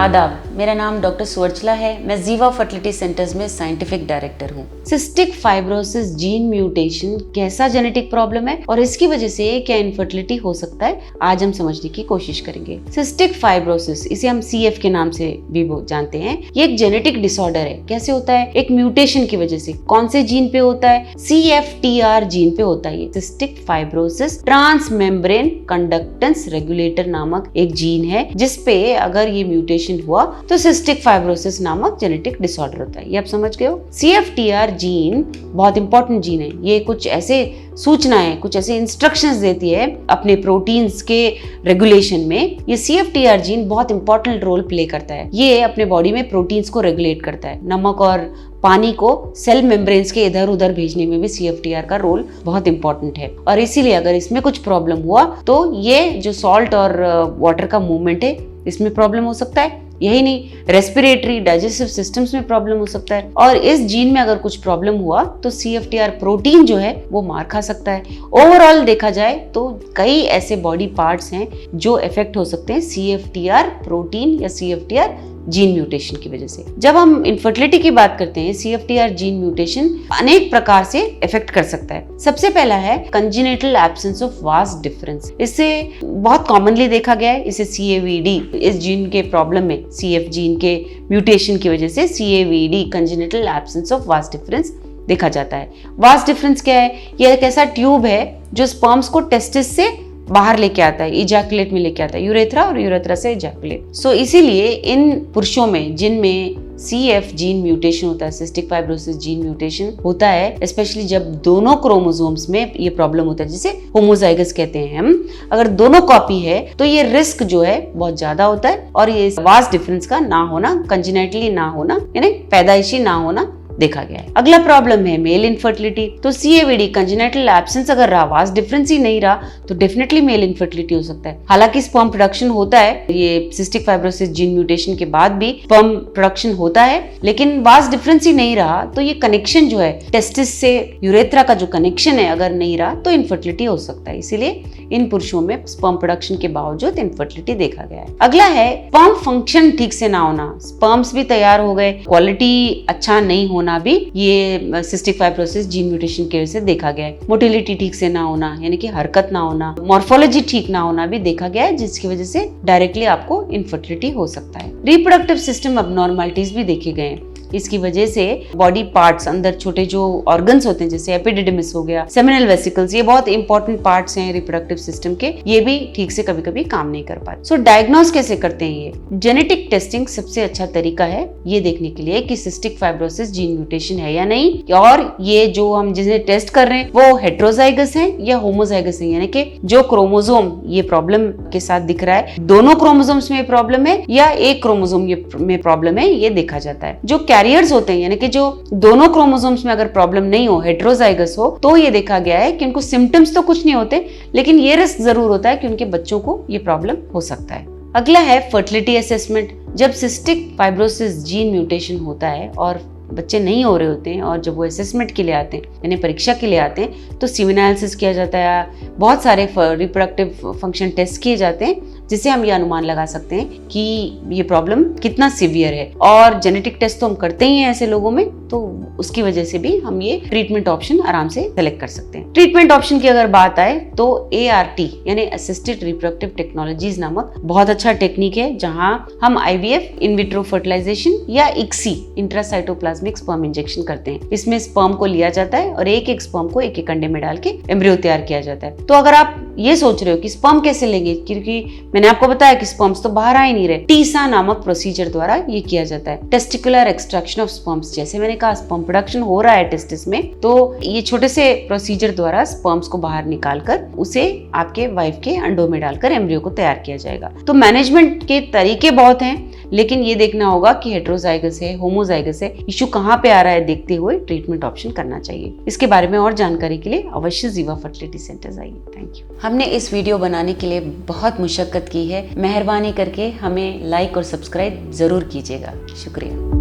आदाब, मेरा नाम डॉक्टर सुवर्चला है। मैं जीवा फर्टिलिटी सेंटर्स में साइंटिफिक डायरेक्टर हूँ। सिस्टिक फाइब्रोसिस जीन म्यूटेशन कैसा जेनेटिक प्रॉब्लम है और इसकी वजह से क्या इनफर्टिलिटी हो सकता है, आज हम समझने की कोशिश करेंगे। सिस्टिक फाइब्रोसिस, इसे हम CF के नाम से भी जानते हैं, ये एक जेनेटिक डिसऑर्डर है। कैसे होता है? एक म्यूटेशन की वजह से। कौन से जीन पे होता है? CFTR जीन पे होता है। ये cystic fibrosis transmembrane conductance regulator नामक एक जीन है, जिसपे अगर ये म्यूटेशन हुआ तो सिस्टिक फाइब्रोसिस नामक जेनेटिक डिसऑर्डर होता है। ये आप समझ गए हो। CFTR जीन बहुत इंपॉर्टेंट जीन है। ये कुछ ऐसे सूचनाएं, कुछ ऐसे इंस्ट्रक्शंस देती है अपने प्रोटीन्स के रेगुलेशन में। ये CFTR जीन बहुत इंपॉर्टेंट रोल प्ले करता है। ये अपने बॉडी में प्रोटीन्स को रेगुलेट करता है। नमक और पानी को सेल मेम्ब्रेन्स के इधर उधर भेजने में भी CFTR का रोल बहुत इंपॉर्टेंट है। और इसीलिए अगर इसमें कुछ प्रॉब्लम हुआ तो ये जो सॉल्ट और वाटर का मूवमेंट है, इसमें प्रॉब्लम हो सकता है। यही नहीं, रेस्पिरेटरी डाइजेस्टिव सिस्टम्स में प्रॉब्लम हो सकता है। और इस जीन में अगर कुछ प्रॉब्लम हुआ तो CFTR प्रोटीन जो है वो मार खा सकता है। ओवरऑल देखा जाए तो कई ऐसे बॉडी पार्ट्स हैं जो इफेक्ट हो सकते हैं CFTR प्रोटीन या CFTR जीन म्यूटेशन की वजह से। जब हम इनफर्टिलिटी की बात करते हैं, CFTR जीन म्यूटेशन अनेक प्रकार से इफेक्ट कर सकता है। सबसे पहला है congenital absence of vast difference. इससे बहुत कॉमनली देखा गया है, इसे CAVD, इस जीन के प्रॉब्लम में CF जीन के म्यूटेशन की वजह से CAVD congenital absence of vast difference देखा जाता है। वास्ट डिफरेंस क्या है? यह एक ऐसा ट्यूब है जो स्पर्म्स को टेस्टिस से बाहर लेके आता है, इजैकुलेट में लेके आता है, यूरेथ्रा और यूरेथ्रा से इजैकुलेट। सो इसीलिए इन पुरुषों में जिनमें CF जीन म्यूटेशन होता है, सिस्टिक फाइब्रोसिस जीन म्यूटेशन होता है, स्पेशली जब दोनों क्रोमोसोम्स में ये प्रॉब्लम होता है, जिसे होमोजाइगस कहते हैं हम। अगर दोनों कॉपी है तो ये रिस्क जो है बहुत ज्यादा होता है। और ये वास्ट डिफरेंस का ना होना, कंजेनिटली ना होना, यानी पैदाइशी ना होना देखा गया है। अगला प्रॉब्लम है मेल इनफर्टिलिटी। तो CAVD कंजेनिटल एब्सेंस अगर रहा, वास्ट डिफरेंस ही नहीं रहा, तो डेफिनेटली मेल इनफर्टिलिटी हो सकता है। हालांकि स्पर्म प्रोडक्शन होता है, ये सिस्टिक फाइब्रोसिस जीन म्यूटेशन के बाद भी स्पर्म प्रोडक्शन होता है, लेकिन वास्ट डिफरेंस ही नहीं रहा तो ये कनेक्शन जो है टेस्टिस से यूरेथ्रा का जो कनेक्शन है अगर नहीं रहा तो इनफर्टिलिटी हो सकता है। इसीलिए इन पुरुषों में स्पर्म प्रोडक्शन के बावजूद इनफर्टिलिटी देखा गया है। अगला है स्पर्म फंक्शन ठीक से ना होना। स्पर्म्स भी तैयार हो गए, क्वालिटी अच्छा नहीं होना भी ये सिस्टिक फाइब्रोसिस जीन म्यूटेशन की वजह से देखा गया है। मोटिलिटी ठीक से ना होना, यानी कि हरकत ना होना, मॉर्फोलॉजी ठीक ना होना भी देखा गया है, जिसकी वजह से डायरेक्टली आपको इनफर्टिलिटी हो सकता है। रिप्रोडक्टिव सिस्टम अबनॉर्मलिटीज भी देखे गए हैं। इसकी वजह से बॉडी पार्ट्स, अंदर छोटे जो ऑर्गन्स होते हैं जैसे एपिडिडिमिस हो गया, सेमिनल वेसिकल्स, ये बहुत इंपॉर्टेंट पार्ट्स हैं रिप्रोडक्टिव सिस्टम के, ये भी ठीक से कभी कभी काम नहीं कर पाते। सो डायग्नोस कैसे करते हैं? ये जेनेटिक टेस्टिंग सबसे अच्छा तरीका है ये देखने के लिए कि सिस्टिक फाइब्रोसिस जीन म्यूटेशन है या नहीं, और ये जो हम जिन्हें टेस्ट कर रहे हैं वो हेट्रोजाइगस है या होमोजाइगस है, यानी कि जो क्रोमोसोम ये प्रॉब्लम के साथ दिख रहा है, दोनों क्रोमोसोम्स में प्रॉब्लम है या एक क्रोमोसोम में प्रॉब्लम है, ये देखा जाता है। जो कैरियर्स होते हैं, यानी कि जो दोनों क्रोमोसोम्स में अगर प्रॉब्लम नहीं हो, हेट्रोजाइगस हो, तो ये देखा गया है कि उनको सिम्टम्स तो कुछ नहीं होते, लेकिन ये रिस्क जरूर होता है कि उनके बच्चों को ये प्रॉब्लम हो सकता है। अगला है फर्टिलिटी असेसमेंट। जब सिस्टिक फाइब्रोसिस जीन म्यूटेशन होता है और बच्चे नहीं हो रहे होते हैं और जब वो असेसमेंट के लिए आते हैं, यानी परीक्षा के लिए आते हैं, तो सीमेन एनालिसिस किया जाता है, बहुत सारे रिप्रोडक्टिव फंक्शन टेस्ट किए जाते हैं, जिससे हम ये अनुमान लगा सकते हैं कि ये प्रॉब्लम कितना सीवियर है। और जेनेटिक टेस्ट तो हम करते ही हैं ऐसे लोगों में, तो उसकी वजह से भी हम ये ट्रीटमेंट ऑप्शन आराम से सेलेक्ट कर सकते हैं। ट्रीटमेंट ऑप्शन की अगर बात आए तो ART यानी असिस्टेड रिप्रोडक्टिव टेक्नोलॉजीज नामक बहुत अच्छा टेक्निक है, जहां हम IVF, इन विट्रो फर्टिलाइजेशन या ICSI, इंट्रासाइटोप्लाज्मिक स्पर्म इंजेक्शन करते हैं। इसमें स्पर्म को लिया जाता है और एक एक स्पर्म को एक एक अंडे में डाल के एम्ब्रियो तैयार किया जाता है। तो अगर आप ये सोच रहे हो कि स्पर्म कैसे लेंगे, क्योंकि मैंने आपको बताया कि स्पर्म्स तो बाहर आ ही नहीं रहे, TISA नामक प्रोसीजर द्वारा ये किया जाता है, टेस्टिकुलर एक्सट्रैक्शन ऑफ स्पर्म्स। जैसे मैंने कहा स्पर्म प्रोडक्शन हो रहा है टेस्टिस में, तो ये छोटे से प्रोसीजर द्वारा स्पर्म्स को बाहर निकालकर उसे आपके वाइफ के अंडों में डालकर एम्ब्रियो को तैयार किया जाएगा। तो मैनेजमेंट के तरीके बहुत हैं, लेकिन ये देखना होगा कि हेट्रोजाइगस है, होमोजाइगस है, इशू कहाँ पे आ रहा है, देखते हुए ट्रीटमेंट ऑप्शन करना चाहिए। इसके बारे में और जानकारी के लिए अवश्य जीवा फर्टिलिटी सेंटर्स आइए। Thank you. हमने इस वीडियो बनाने के लिए बहुत मुशक्कत की है, मेहरबानी करके हमें लाइक और सब्सक्राइब जरूर कीजिएगा। शुक्रिया।